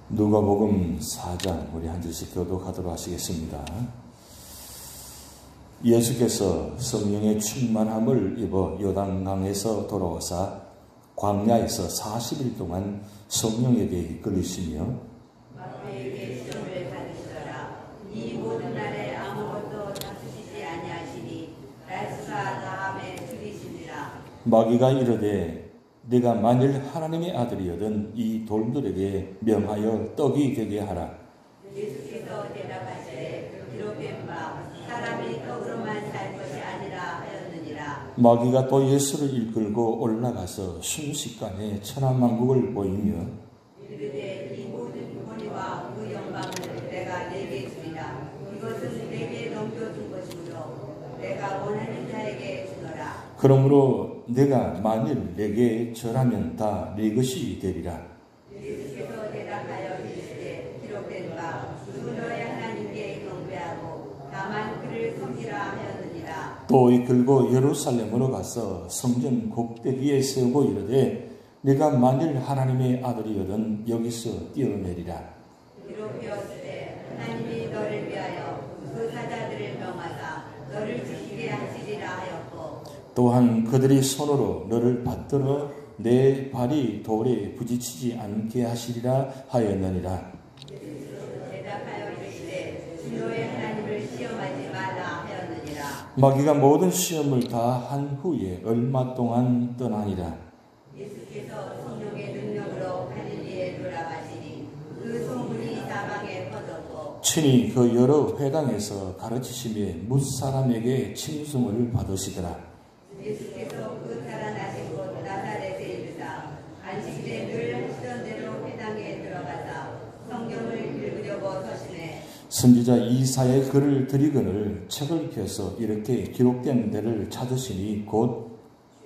누가복음 4장 우리 한 절씩 교독하도록 하시겠습니다. 예수께서 성령의 충만함을 입어 요단강에서 돌아오사 광야에서 40일 동안 성령에게 이끌리시며 마귀에게 시험을 받으시더라. 이 모든 날에 아무것도 다투시지 아니하시니 날수가 다함에 죽이시니라. 마귀가 이르되 네가 만일 하나님의 아들이거든 이 돌들에게 명하여 떡이 되게 하라. 예수께서 대답하시되 기록된 바 사람이 떡으로만 살 것이 아니라 하였느니라. 마귀가 또 예수를 이끌고 올라가서 순식간에 천하만국을 보이며 이르되 이 모든 권위와 그 영광을 내가 네게 주리라. 이것은 내게 넘겨준 것이므로 내가 원하는 자에게 주노라. 그러므로 내가 만일 내게 절하면 다 네 것이 되리라. 예수께서 대답하여 이르시되 기록된 바 누구너야 하나님께 경배하고 다만 그를 섬기라 하였느니라. 또 이끌고 예루살렘으로 가서 성전 꼭대기에 세우고 이르되 네가 만일 하나님의 아들이거든 여기서 뛰어내리라. 기록되었으되 하나님이 너를 위하여 그 사자들을 명하사 너를 지키게 하시리라 하였고 또한 그들이 손으로 너를 받들어 내 발이 돌에 부딪히지 않게 하시리라 하였느니라. 대답하여 이르시되 주너의 하나님을 시험하지 말라 하였느니라. 마귀가 모든 시험을 다 한 후에 얼마 동안 떠나니라. 예수께서 성령의 능력으로 갈릴리에 돌아가시니 그 소문이 사방에 퍼졌고 친히 그 여러 회당에서 가르치심에 뭇사람에게 칭송을 받으시더라. 예수께서 그 살아나신 곳 나사렛에 이르사 안식일에 늘 하시던 대로 회당에 들어가사 성경을 읽으려고 서시네. 선지자 이사야의 글을 들이거늘 책을 펴서 이렇게 기록된 데를 찾으시니 곧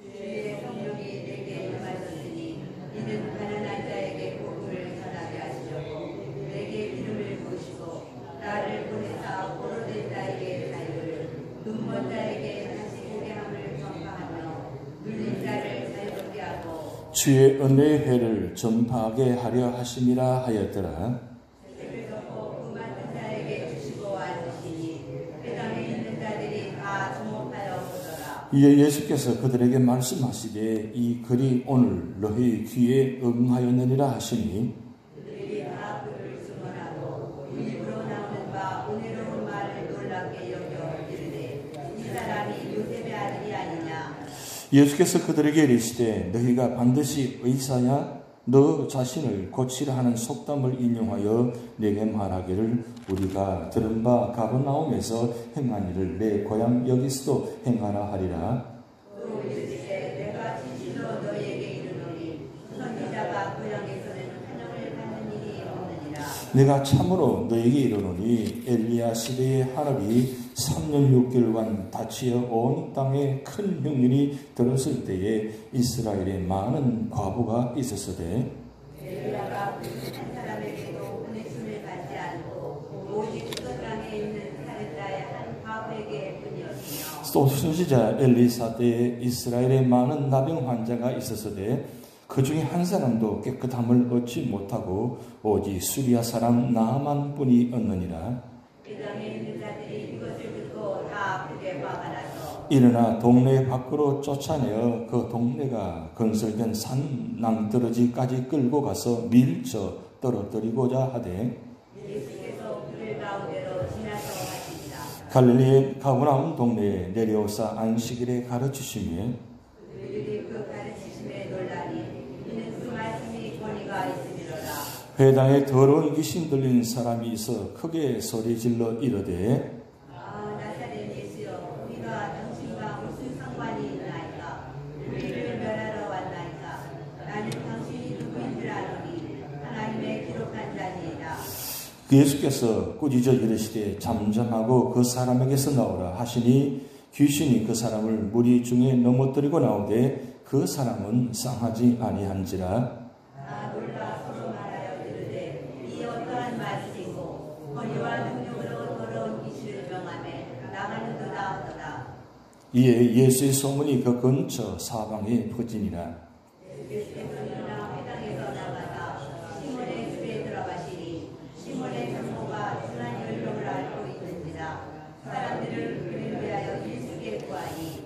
주의 성령이 내게 임하셨으니 이는 가난한 자에게 복음을 전하게 하시려고 내게 기름을 부으시고 나를 보내사 포로된 자에게 자유를 눈먼 자에게 다시 보게 함을 전파하며 눌린 자를 자유롭게 하고 주의 은혜의 회를 전파하게 하려 하심이라 하였더라. 그 많은 자에게 주시고 앉으시니 회당에 있는 자들이 다 주목하여 보더라. 이에 예수께서 그들에게 말씀하시되 이 글이 오늘 너희 귀에 응하였느니라 하시니 그들이 다 그를 증언하고 그 입으로 나오는 바 은혜로운 말을 놀랍게 여겨 이르되 이 사람이 요셉의 아들이 아니냐. 예수께서 그들에게 이르시되 너희가 반드시 의사냐 너 자신을 고치라 하는 속담을 인용하여 내게 말하기를 우리가 들은 바 가버나움에서 행한 일을 내 고향 여기서도 행하라 하리라. 또 이르시되 내가 진실로 너희에게 이르노니 선지자가 고향에서는 환영을 받는 일이 없느니라. 내가 참으로 너에게 이르노니 엘리야 시대의 하늘이 3년 6개월간 닫히어 온 땅에 큰 흉년이 들었을 때에 이스라엘에 많은 과부가 있었으되 엘리야가 한 사람에게도 은혜심을 받지 않고 오직 그 땅에 있는 사렙자의 한 과부에게 뿐이었으며 또 선지자 엘리사 때에 이스라엘에 많은 나병 환자가 있었으되 그 중에 한 사람도 깨끗함을 얻지 못하고 오직 수리아 사람 나아만 뿐이었느니라. 이 땅에 있는 자들이 이것을 듣고 다 크게 화가 나서 일어나 동네 밖으로 쫓아내어 그 동네가 건설된 산 낭떠러지까지 끌고 가서 밀쳐 떨어뜨리고자 하되 예수께서 그들 가운데로 지나서 하시니라. 갈릴리의 가버나움 동네에 내려오사 안식일에 가르치시며 그들이 그 가르치심에 놀라니 이는 그 말씀이 권위가 있으리로라. 회당에 더러운 귀신 들린 사람이 있어 크게 소리질러 이르되 아 나사렛 예수여 우리가 당신과 무슨 상관이 있나이까. 우리를 멸하러 왔나이까. 나는 당신이 누구인 줄 아노니 하나님의 기록한 자니이다. 예수께서 꾸짖어 이르시되 잠잠하고 그 사람에게서 나오라 하시니 귀신이 그 사람을 무리 중에 넘어뜨리고 나오되 그 사람은 상하지 아니한지라. 다 놀라 서로 말하여 이르되 이 어떠한 말씀이고 권위와 능력으로 더러운 귀신을 명하매 나가는도다 하더라. 이에 예수의 소문이 그 근처 사방에 퍼지니라. 예수께서 일어나 회당에서 나가사 시몬의 집에 들어가시니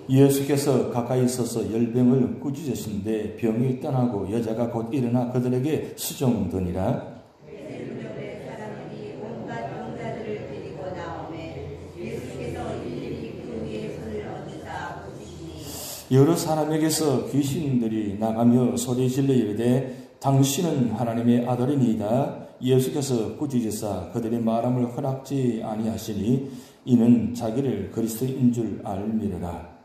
예수께서 가까이 있어서 열병을 꾸짖으신데 병이 떠나고 여자가 곧 일어나 그들에게 수종드니라. 사람들이 온갖 병자들을 데리고 나오매 예수께서 일일이 그 위에 손을 얹으사 고치시니 여러 사람에게서 귀신들이 나가며 소리질러 이르되 당신은 하나님의 아들이니이다. 예수께서 꾸짖으사 그들의 말함을 허락지 아니하시니 이는 자기를 그리스도인 줄 알미르라.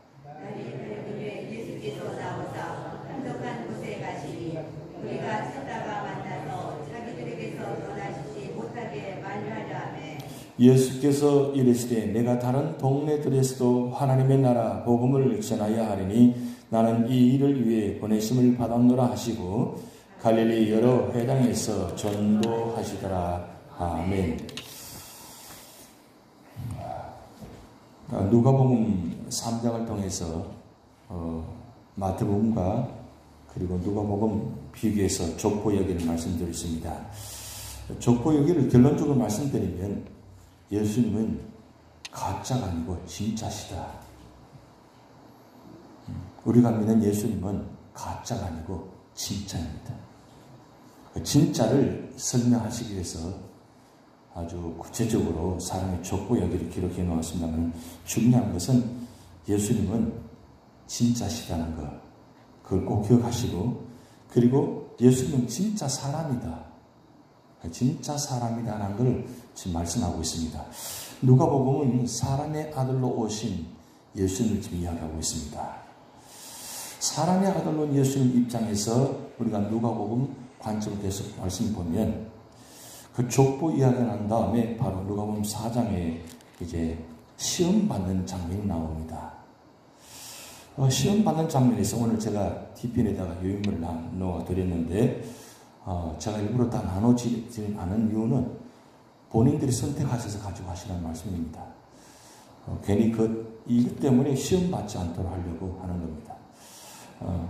예수께서 나오사 한적한 곳에 가시니 우리가 찾다가 만나서 자기들에게서 떠나시지 못하게 만류하자매 예수께서 이르시되 내가 다른 동네들에서도 하나님의 나라 복음을 전하여 하리니 나는 이 일을 위해 보내심을 받았노라 하시고 갈릴리 여러 회당에서 전도하시더라. 아멘. 누가복음 3장을 통해서 마태복음과 그리고 누가복음 비교해서 족보여기를 말씀드렸습니다. 족보여기를 결론적으로 말씀드리면 예수님은 가짜가 아니고 진짜시다. 우리가 믿는 예수님은 가짜가 아니고 진짜입니다. 그 진짜를 설명하시기 위해서 아주 구체적으로 사람의 족보여기를 기록해 놓았습니다만 중요한 것은 예수님은 진짜시다는 것, 그걸 꼭 기억하시고, 그리고 예수님은 진짜 사람이다. 진짜 사람이다라는 걸 지금 말씀하고 있습니다. 누가복음은 사람의 아들로 오신 예수님을 지금 이야기하고 있습니다. 사람의 아들로 온 예수님 입장에서 우리가 누가복음 관점으로 계속 말씀을 보면 그 족보 이야기가 난 다음에 바로 누가복음 4장에 이제 시험 받는 장면이 나옵니다. 시험 받는 장면에서 오늘 제가 DPN에다가 요인물을 넣어 드렸는데 제가 일부러 다 나눠지지 않은 이유는 본인들이 선택하셔서 가지고 하시라는 말씀입니다. 괜히 이것 때문에 시험 받지 않도록 하려고 하는 겁니다.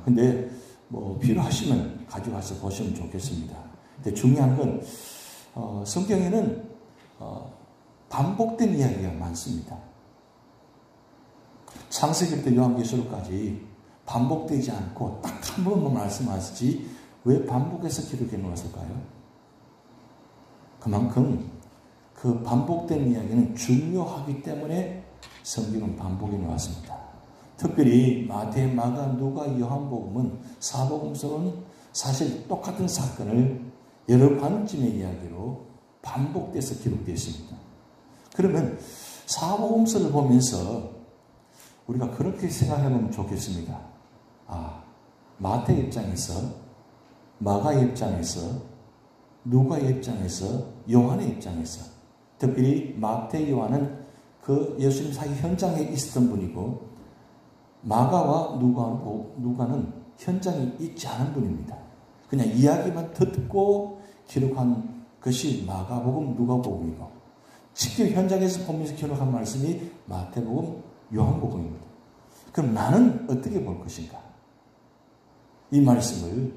근데 뭐 필요하시면 가지고 와서 보시면 좋겠습니다. 근데 중요한 건 성경에는 반복된 이야기가 많습니다. 창세기부터 요한계시록까지 반복되지 않고 딱 한 번만 말씀하시지 왜 반복해서 기록해 놓았을까요? 그만큼 그 반복된 이야기는 중요하기 때문에 성경은 반복해 놓았습니다. 특별히 마태, 마가, 누가, 요한복음은 사복음서는 사실 똑같은 사건을 여러 관점의 이야기로 반복돼서 기록되어 있습니다. 그러면 사복음서를 보면서 우리가 그렇게 생각해 보면 좋겠습니다. 마태 입장에서, 마가의 입장에서, 누가의 입장에서, 요한의 입장에서, 특별히 마태, 요한은 그 예수님 사기 현장에 있었던 분이고 마가와 누가는 현장에 있지 않은 분입니다. 그냥 이야기만 듣고 기록한 것이 마가복음, 누가복음이고 직접 현장에서 보면서 기록한 말씀이 마태복음, 요한복음입니다. 그럼 나는 어떻게 볼 것인가? 이 말씀을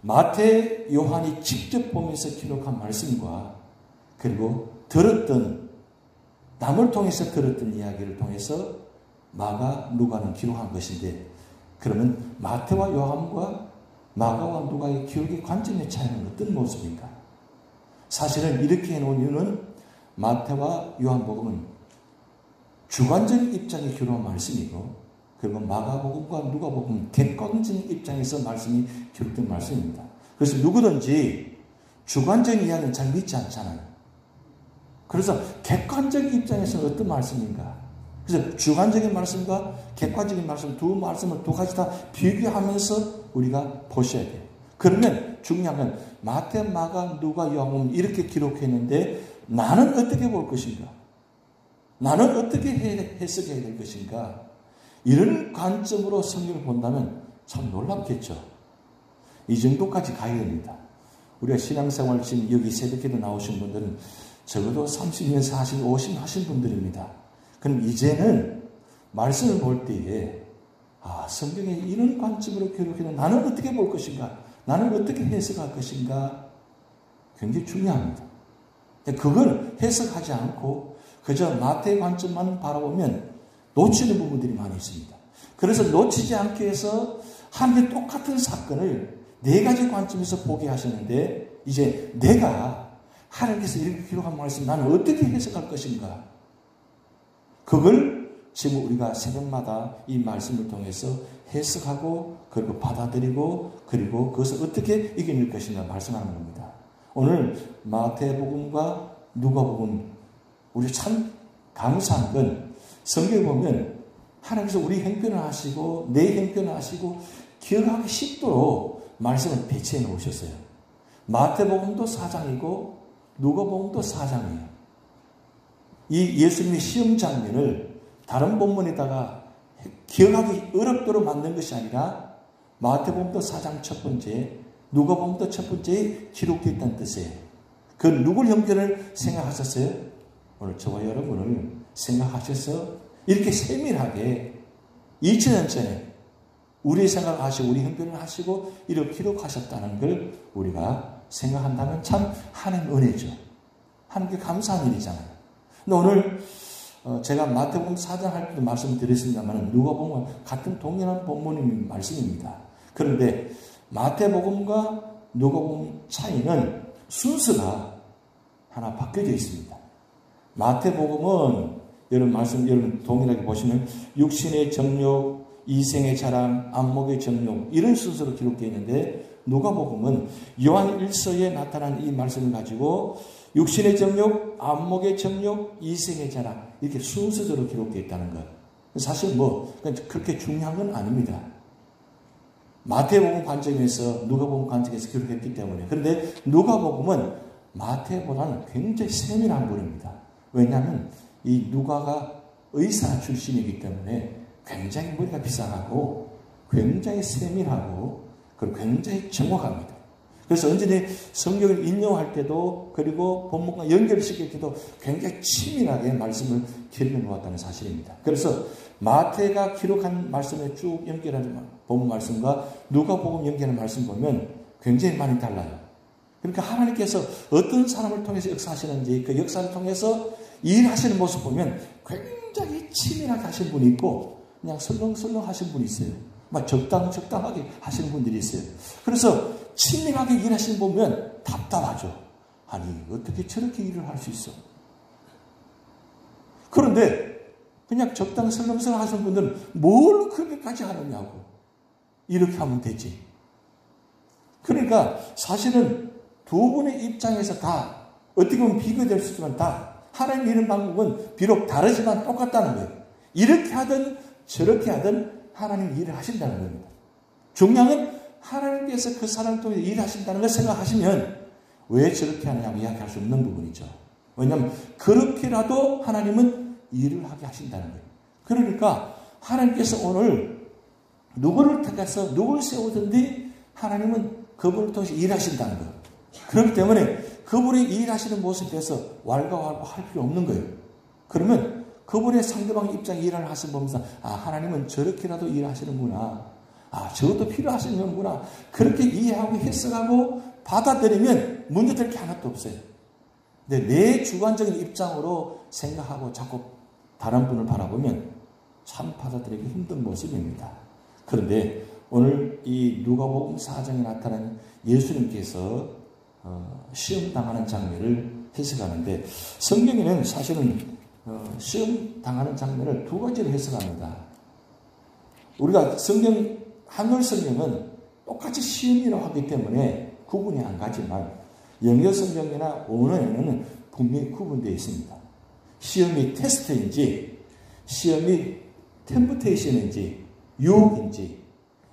마태, 요한이 직접 보면서 기록한 말씀과 그리고 남을 통해서 들었던 이야기를 통해서 마가, 누가는 기록한 것인데 그러면 마태와 요한과 마가와 누가의 기록의 관점의 차이는 어떤 모습인가? 사실은 이렇게 해놓은 이유는 마태와 요한복음은 주관적인 입장에 기록한 말씀이고 그리고 마가복음과 누가복음은 객관적인 입장에서 말씀이 기록된 말씀입니다. 그래서 누구든지 주관적인 이야기는 잘 믿지 않잖아요. 그래서 객관적인 입장에서는 어떤 말씀인가? 그래서 주관적인 말씀과 객관적인 말씀 두 말씀을 두 가지 다 비교하면서 우리가 보셔야 돼요. 그러면 중요한 건 마태, 마가, 누가, 요한복음 이렇게 기록했는데 나는 어떻게 볼 것인가? 나는 어떻게 해석해야 될 것인가? 이런 관점으로 성경을 본다면 참 놀랍겠죠. 이 정도까지 가야 됩니다. 우리가 신앙생활 지금 여기 새벽에도 나오신 분들은 적어도 30년, 40, 50 하신 분들입니다. 그럼 이제는 말씀을 볼 때에 성경에 이런 관점으로 기록해도 나는 어떻게 볼 것인가? 나는 어떻게 해석할 것인가? 굉장히 중요합니다. 그걸 해석하지 않고 그저 마태의 관점만 바라보면 놓치는 부분들이 많이 있습니다. 그래서 놓치지 않기 위해서 하나님의 똑같은 사건을 네 가지 관점에서 보게 하셨는데 이제 내가 하나님께서 이렇게 기록한 말씀 나는 어떻게 해석할 것인가? 그걸 지금 우리가 새벽마다 이 말씀을 통해서 해석하고 그리고 받아들이고 그리고 그것을 어떻게 이겨낼 것인가 말씀하는 겁니다. 오늘 마태복음과 누가복음 우리 참 감사한 건 성경에 보면 하나님께서 우리 형편을 하시고 내 형편을 하시고 기억하기 쉽도록 말씀을 배치해 놓으셨어요. 마태복음도 4장이고 누가복음도 4장이에요. 이 예수님의 시험 장면을 다른 본문에다가 기억하기 어렵도록 만든 것이 아니라 마태복음도 4장 첫 번째, 누가복음도 첫 번째에 기록되어 있다는 뜻이에요. 그 누굴 형편을 생각하셨어요? 오늘 저와 여러분을 생각하셔서 이렇게 세밀하게 2000년 전에 우리의 생각을 하시고 우리 형편을 하시고 이렇게 기록하셨다는 걸 우리가 생각한다면 참 하나님 은혜죠. 하나님께 감사한 일이잖아요. 근데 오늘 제가 마태복음 4장 할 때도 말씀드렸습니다만 누가복음과 같은 동일한 본문의 말씀입니다. 그런데 마태복음과 누가복음 차이는 순서가 하나 바뀌어져 있습니다. 마태복음은 여러분 동일하게 보시면 육신의 정욕, 이생의 자랑, 안목의 정욕 이런 순서로 기록되어 있는데 누가복음은 요한 1서에 나타난 이 말씀을 가지고 육신의 정욕, 안목의 정욕, 이생의 자랑 이렇게 순서대로 기록되어 있다는 것. 사실 그렇게 중요한 건 아닙니다. 마태복음 관점에서 누가복음 관점에서 기록했기 때문에. 그런데 누가복음은 마태보다는 굉장히 세밀한 분입니다. 왜냐하면 이 누가가 의사 출신이기 때문에 굉장히 머리가 비상하고 굉장히 세밀하고 그리고 굉장히 정확합니다. 그래서 언제나 성경을 인용할 때도 그리고 본문과 연결시킬 때도 굉장히 치밀하게 말씀을 기록해 놓았다는 사실입니다. 그래서 마태가 기록한 말씀에 쭉 연결하는 본문 말씀과 누가복음 연결하는 말씀 보면 굉장히 많이 달라요. 그러니까 하나님께서 어떤 사람을 통해서 역사하시는지 그 역사를 통해서 일하시는 모습 보면 굉장히 치밀하게 하시는 분이 있고 그냥 설렁설렁 하시는 분이 있어요. 막 적당하게 하시는 분들이 있어요. 그래서 치밀하게 일하시는 분 보면 답답하죠. 아니 어떻게 저렇게 일을 할 수 있어? 그런데 그냥 적당 설렁설렁 하시는 분들은 뭘 그렇게까지 하느냐고. 이렇게 하면 되지. 그러니까 사실은 두 분의 입장에서 다 어떻게 보면 비교될 수 있지만 다 하나님 이런 방법은 비록 다르지만 똑같다는 거예요. 이렇게 하든 저렇게 하든 하나님 일을 하신다는 겁니다. 중요한 건 하나님께서 그 사람을 통해 일하신다는 걸 생각하시면 왜 저렇게 하느냐고 이야기할 수 없는 부분이죠. 왜냐하면 그렇게라도 하나님은 일을 하게 하신다는 거예요. 그러니까 하나님께서 오늘 누구를 택해서 누구를 세우든지 하나님은 그분을 통해서 일하신다는 거예요. 그렇기 때문에 그분이 일하시는 모습에 대해서 왈가왈부 할 필요 없는 거예요. 그러면 그분의 상대방 입장에 일을 하시는 보면서 하나님은 저렇게라도 일하시는구나. 저것도 필요하시는구나. 그렇게 이해하고 해석하고 받아들이면 문제될 게 하나도 없어요. 근데 내 주관적인 입장으로 생각하고 자꾸 다른 분을 바라보면 참 받아들이기 힘든 모습입니다. 그런데 오늘 이 누가복음 4장에 나타난 예수님께서 시험 당하는 장면을 해석하는데 성경에는 사실은 시험 당하는 장면을 두 가지로 해석합니다. 우리가 한글 성경은 똑같이 시험이라고 하기 때문에 구분이 안 가지만 영어 성경이나 원어에는 분명히 구분되어 있습니다. 시험이 테스트인지 시험이 템프테이션인지 유혹인지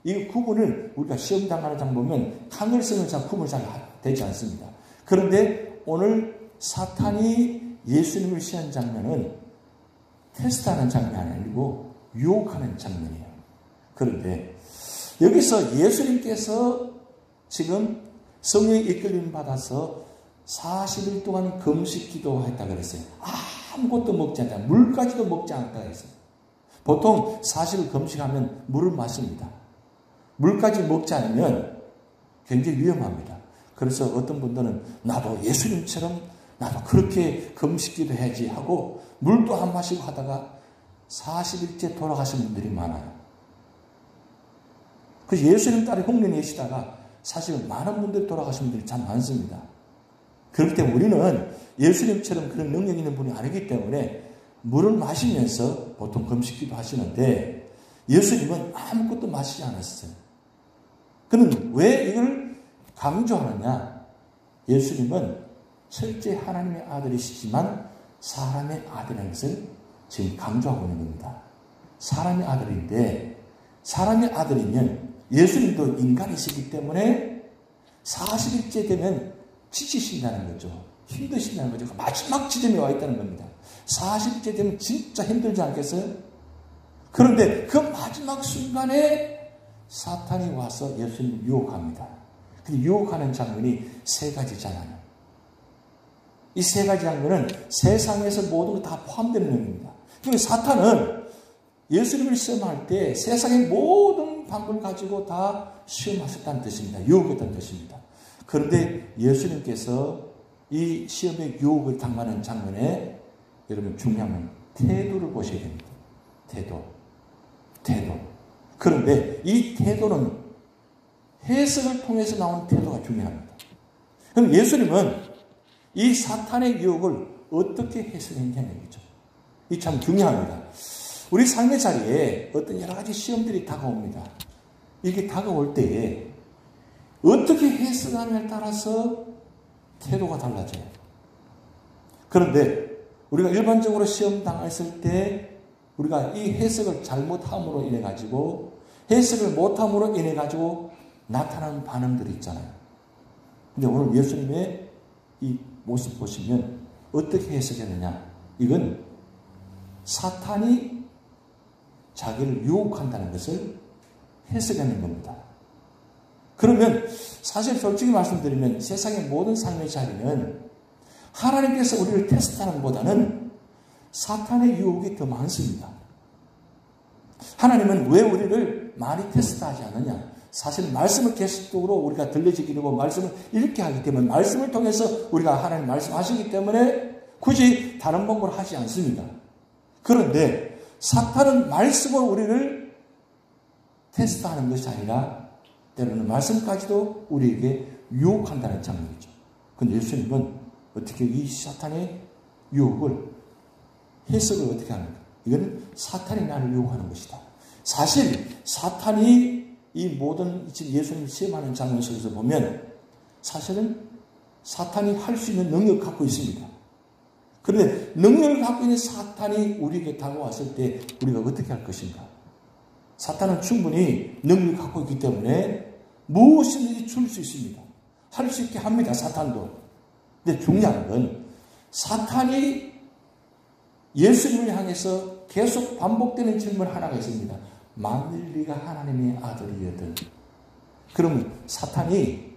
이 구분을 우리가 시험 당하는 장 보면 한글 성경은 잘 구분이 잘 되지 않습니다. 그런데 오늘 사탄이 예수님을 시한 장면은 테스트하는 장면이 아니고 유혹하는 장면이에요. 그런데 여기서 예수님께서 지금 성령의 이끌림 받아서 40일 동안 금식 기도했다 그랬어요. 아무것도 먹지 않다. 물까지도 먹지 않았다 그랬어요. 보통 40일 금식하면 물을 마십니다. 물까지 먹지 않으면 굉장히 위험합니다. 그래서 어떤 분들은 나도 예수님처럼 나도 그렇게 금식 기도해야지 하고 물도 안 마시고 하다가 40일째 돌아가신 분들이 많아요. 그래서 예수님 따라 흉내 내시다가 사실 많은 분들이 돌아가신 분들이 참 많습니다. 그렇기 때문에 우리는 예수님처럼 그런 능력 있는 분이 아니기 때문에 물을 마시면서 보통 금식기도 하시는데 예수님은 아무것도 마시지 않았어요. 그는 왜 이걸 강조하느냐? 예수님은 실제 하나님의 아들이시지만 사람의 아들이라는 것을 지금 강조하고 있는 겁니다. 사람의 아들인데 사람의 아들이면 예수님도 인간이시기 때문에 40일째 되면 지치신다는 거죠. 힘드신다는 거죠. 마지막 지점에 와 있다는 겁니다. 40일째 되면 진짜 힘들지 않겠어요? 그런데 그 마지막 순간에 사탄이 와서 예수님을 유혹합니다. 근데 유혹하는 장면이 세 가지잖아요. 이 세 가지 장면은 세상에서 모든 거 다 포함되는 겁니다. 그러니까 사탄은 예수님을 시험할 때 세상의 모든 방법을 가지고 다 시험하셨다는 뜻입니다. 유혹했다는 뜻입니다. 그런데 예수님께서 이 시험의 유혹을 당하는 장면에 여러분 중요한 건 태도를 보셔야 됩니다. 태도. 그런데 이 태도는 해석을 통해서 나오는 태도가 중요합니다. 그럼 예수님은 이 사탄의 유혹을 어떻게 해석했냐는 얘기죠. 이 참 중요합니다. 우리 삶의 자리에 어떤 여러 가지 시험들이 다가옵니다. 이게 다가올 때에 어떻게 해석하느냐에 따라서 태도가 달라져요. 그런데 우리가 일반적으로 시험 당했을 때 우리가 이 해석을 잘못함으로 인해 가지고 해석을 못함으로 인해 가지고 나타나는 반응들이 있잖아요. 근데 오늘 예수님의 이 모습 보시면 어떻게 해석했느냐? 이건 사탄이 자기를 유혹한다는 것을 해석하는 겁니다. 그러면 사실 솔직히 말씀드리면 세상의 모든 삶의 자리는 하나님께서 우리를 테스트하는 것보다는 사탄의 유혹이 더 많습니다. 하나님은 왜 우리를 많이 테스트하지 않느냐? 사실 말씀을 계속적으로 우리가 들려지게 되고 말씀을 읽게 하기 때문에 말씀을 통해서 우리가 하나님 말씀하시기 때문에 굳이 다른 방법을 하지 않습니다. 그런데 사탄은 말씀으로 우리를 테스트하는 것이 아니라 때로는 말씀까지도 우리에게 유혹한다는 장면이죠. 그런데 예수님은 어떻게 이 사탄의 유혹을 해석을 어떻게 하는가? 이건 사탄이 나를 유혹하는 것이다. 사실 사탄이 이 모든 지금 예수님을 시험하는 장면 속에서 보면 사실은 사탄이 할 수 있는 능력을 갖고 있습니다. 그런데 능력을 갖고 있는 사탄이 우리에게 다가왔을 때 우리가 어떻게 할 것인가? 사탄은 충분히 능력을 갖고 있기 때문에 무엇이든지 줄 수 있습니다. 할 수 있게 합니다. 사탄도. 근데 중요한 건 사탄이 예수님을 향해서 계속 반복되는 질문 하나가 있습니다. 만일 네가 하나님의 아들이거든. 그러면 사탄이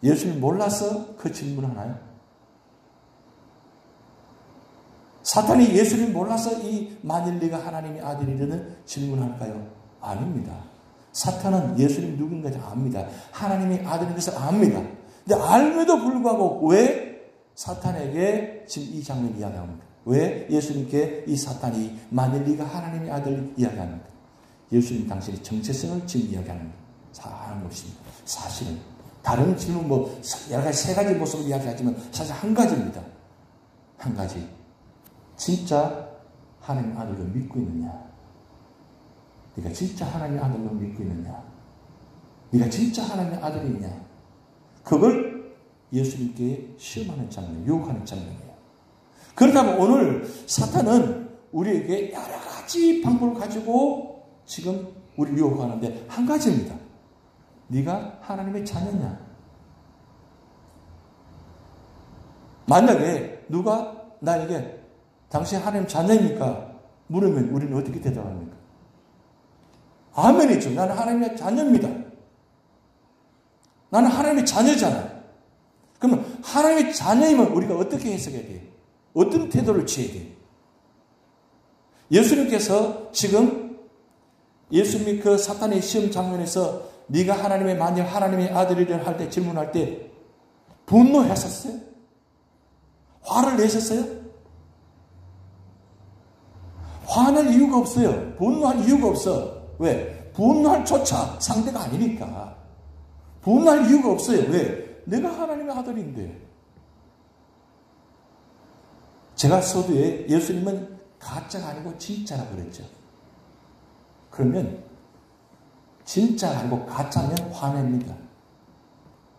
예수님을 몰라서 그 질문을 하나요? 사탄이 예수님을 몰라서 이 만일 네가 하나님의 아들이거든 질문할까요? 아닙니다. 사탄은 예수님 누군가를 압니다. 하나님의 아들인 것을 압니다. 근데 알면도 불구하고 왜 사탄에게 지금 이 장면을 이야기합니까? 왜 예수님께 이 사탄이 만일 네가 하나님의 아들을 이야기합니까? 예수님 당신의 정체성을 지금 이야기하는 것입니다. 사실은 다른 질문 여러 가지 세 가지 모습을 이야기하지만 사실 한 가지입니다. 한 가지. 진짜 하나님의 아들을 믿고 있느냐? 네가 진짜 하나님의 아들을 믿고 있느냐? 네가 진짜 하나님의 아들이냐? 그걸 예수님께 시험하는 장면, 유혹하는 장면이에요. 그렇다면 오늘 사탄은 우리에게 여러 가지 방법을 가지고 지금 우리를 유혹하는데 한 가지입니다. 네가 하나님의 자녀냐? 만약에 누가 나에게 당신 하나님 자녀입니까? 물으면 우리는 어떻게 대답합니까? 아멘이죠. 나는 하나님의 자녀입니다. 나는 하나님의 자녀잖아요. 그러면 하나님의 자녀이면 우리가 어떻게 해석해야 돼요? 어떤 태도를 취해야 돼요? 예수님께서 지금 예수님이 그 사탄의 시험 장면에서 네가 하나님의 만일 하나님의 아들이라 할 때 질문할 때 분노하셨어요? 화를 내셨어요? 화낼 이유가 없어요. 분노할 이유가 없어. 왜? 분노할 조차 상대가 아니니까. 분노할 이유가 없어요. 왜? 내가 하나님의 아들인데. 제가 서두에 예수님은 가짜가 아니고 진짜라고 그랬죠. 그러면 진짜가 아니고 가짜면 화냅니다.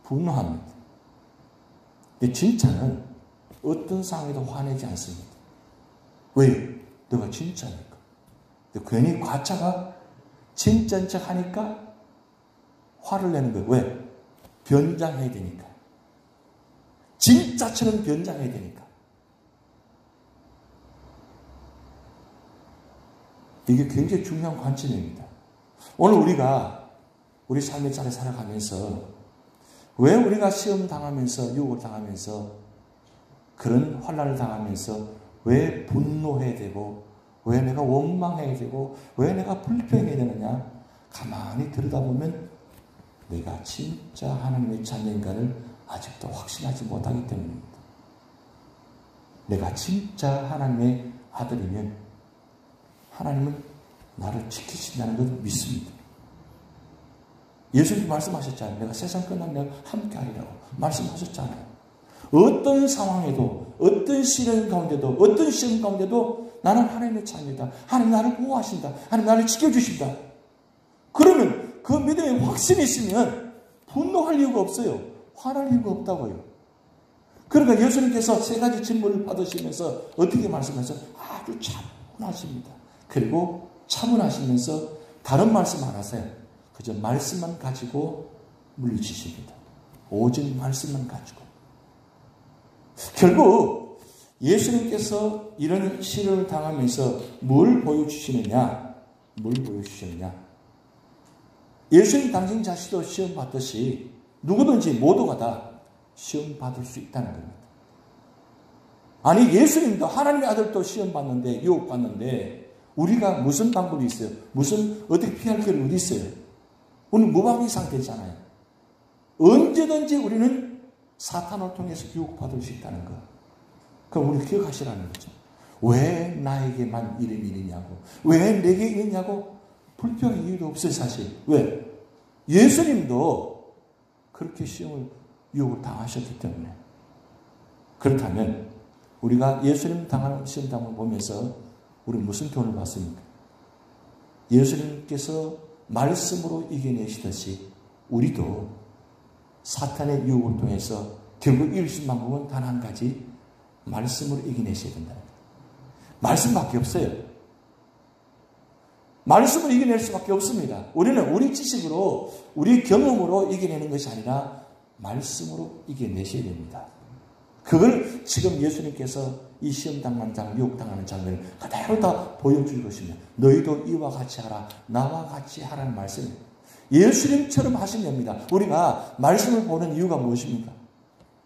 분노합니다. 근데 진짜는 어떤 상황에도 화내지 않습니다. 왜? 내가 진짜니까. 근데 괜히 가짜가 진짜인 척 하니까 화를 내는 거예요. 왜? 변장해야 되니까. 진짜처럼 변장해야 되니까. 이게 굉장히 중요한 관점입니다. 오늘 우리가 우리 삶의 자리에 살아가면서 왜 우리가 시험 당하면서 유혹을 당하면서 그런 환난을 당하면서 왜 분노해야 되고 왜 내가 원망해야 되고 왜 내가 불평해야 되느냐 가만히 들여다보면 내가 진짜 하나님의 자녀인가를 아직도 확신하지 못하기 때문입니다. 내가 진짜 하나님의 아들이면 하나님은 나를 지키신다는 것을 믿습니다. 예수님 말씀하셨잖아요. 내가 세상 끝나면 내가 함께 하리라고 말씀하셨잖아요. 어떤 상황에도 어떤 시련 가운데도 어떤 시험 가운데도 나는 하나님의 자녀다. 하나님 나를 보호하신다. 하나님 나를 지켜주신다. 그러면 그 믿음에 확신이 있으면 분노할 이유가 없어요. 화날 이유가 없다고요. 그러니까 예수님께서 세 가지 질문을 받으시면서 어떻게 말씀하셔서 아주 차분하십니다. 그리고 차분하시면서 다른 말씀 안 하세요. 그저 말씀만 가지고 물리치십니다. 오직 말씀만 가지고. 결국 예수님께서 이런 시련을 당하면서 뭘 보여주시느냐? 뭘 보여주시느냐? 예수님 당신 자신도 시험 받듯이 누구든지 모두가 다 시험 받을 수 있다는 겁니다. 아니 예수님도 하나님의 아들도 시험 받는데 유혹 받는데 우리가 무슨 방법이 있어요? 무슨 어떻게 피할 길이 어디 있어요? 우리는 무방비 상태잖아요. 언제든지 우리는 사탄을 통해서 유혹받을 수 있다는 거. 그럼 우리 기억하시라는 거죠. 왜 나에게만 이런 일이냐고. 왜 내게 이러냐고. 불평의 이유도 없어요 사실. 왜? 예수님도 그렇게 시험을 유혹을 당하셨기 때문에. 그렇다면 우리가 예수님 당하는 시험 당을 보면서 우리 무슨 교훈을 받습니까? 예수님께서 말씀으로 이겨내시듯이 우리도 사탄의 유혹을 통해서 결국 이길 수 있는 방법은 단 한 가지, 말씀으로 이겨내셔야 된다는 거예요. 말씀밖에 없어요. 말씀을 이겨낼 수밖에 없습니다. 우리는 우리 지식으로 우리 경험으로 이겨내는 것이 아니라 말씀으로 이겨내셔야 됩니다. 그걸 지금 예수님께서 이 시험당하는 장면, 유혹당하는 장면을 그대로 다 보여줄 것입니다. 너희도 이와 같이 하라, 나와 같이 하라는 말씀이에요. 예수님처럼 하시면 됩니다. 우리가 말씀을 보는 이유가 무엇입니까?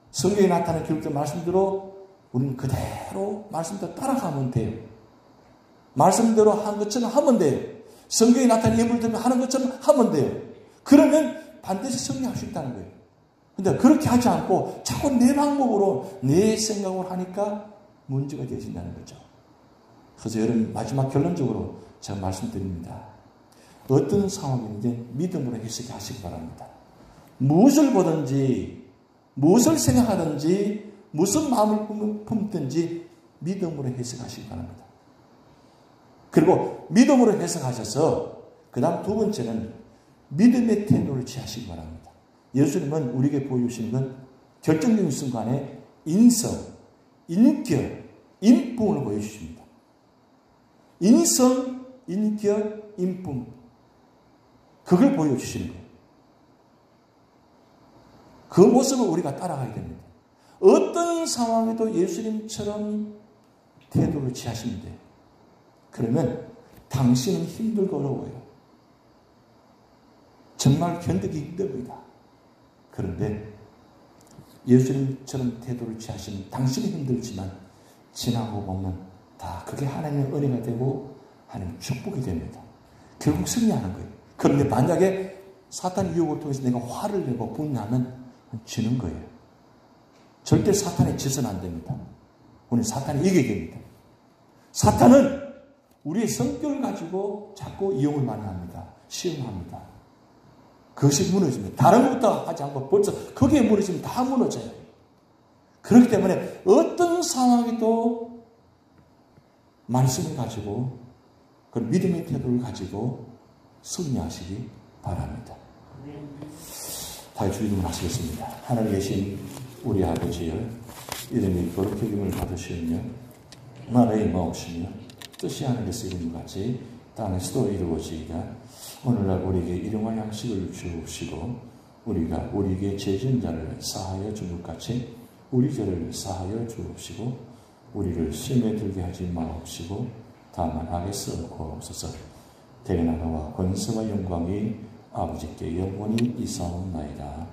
성경에 나타난 기록된 말씀대로 우리는 그대로 말씀대로 따라가면 돼요. 말씀대로 한 것처럼 하면 돼요. 성경에 나타난 예물들을 하는 것처럼 하면 돼요. 그러면 반드시 승리할 수 있다는 거예요. 근데 그렇게 하지 않고 자꾸 내 방법으로 내 생각으로 하니까 문제가 되어진다는 거죠. 그래서 여러분 마지막 결론적으로 제가 말씀드립니다. 어떤 상황인지 믿음으로 해석하시기 바랍니다. 무엇을 보든지 무엇을 생각하든지 무슨 마음을 품든지 믿음으로 해석하시기 바랍니다. 그리고 믿음으로 해석하셔서 그 다음 두 번째는 믿음의 태도를 취하시기 바랍니다. 예수님은 우리에게 보여주시는 건 결정적인 순간에 인성, 인격, 인품을 보여주십니다. 인성, 인격, 인품. 그걸 보여주시는 거예요. 그 모습을 우리가 따라가야 됩니다. 어떤 상황에도 예수님처럼 태도를 취하시면 돼요. 그러면 당신은 힘들고 어려워요. 정말 견디기 힘듭니다. 그런데 예수님처럼 태도를 취하시면 당신이 힘들지만 지나고 보면 다 그게 하나님의 은혜가 되고 하나님의 축복이 됩니다. 결국 승리하는 거예요. 그런데 만약에 사탄 유혹을 통해서 내가 화를 내고 분노하면 지는 거예요. 절대 사탄에 지서는 안 됩니다. 오늘 사탄이 이겨야 됩니다. 사탄은 우리의 성격을 가지고 자꾸 이용을 많이 합니다. 시험합니다. 그것이 무너집니다. 다른 것부터 하지 않고 벌써 거기에 무너지면 다 무너져요. 그렇기 때문에 어떤 상황에도 말씀을 가지고 그 믿음의 태도를 가지고 승리하시기 바랍니다. 다시 주기도문 하시겠습니다. 하늘에 계신 우리 아버지여, 이름이 거룩히 여김을 받으시며 나라의 마옵시며 뜻이 하늘에서 이룬 것 같이 땅에서도 이루어지이다. 오늘날 우리에게 일용할 양식을 주옵시고 우리가 우리에게 죄진 자를 사하여 준 것 같이 우리 죄를 사하여 주옵시고 우리를 시험에 들게 하지 마옵시고 다만 악에서 구하옵소서. 대나라와 권세와 영광이 아버지께 영원히 이사옵나이다.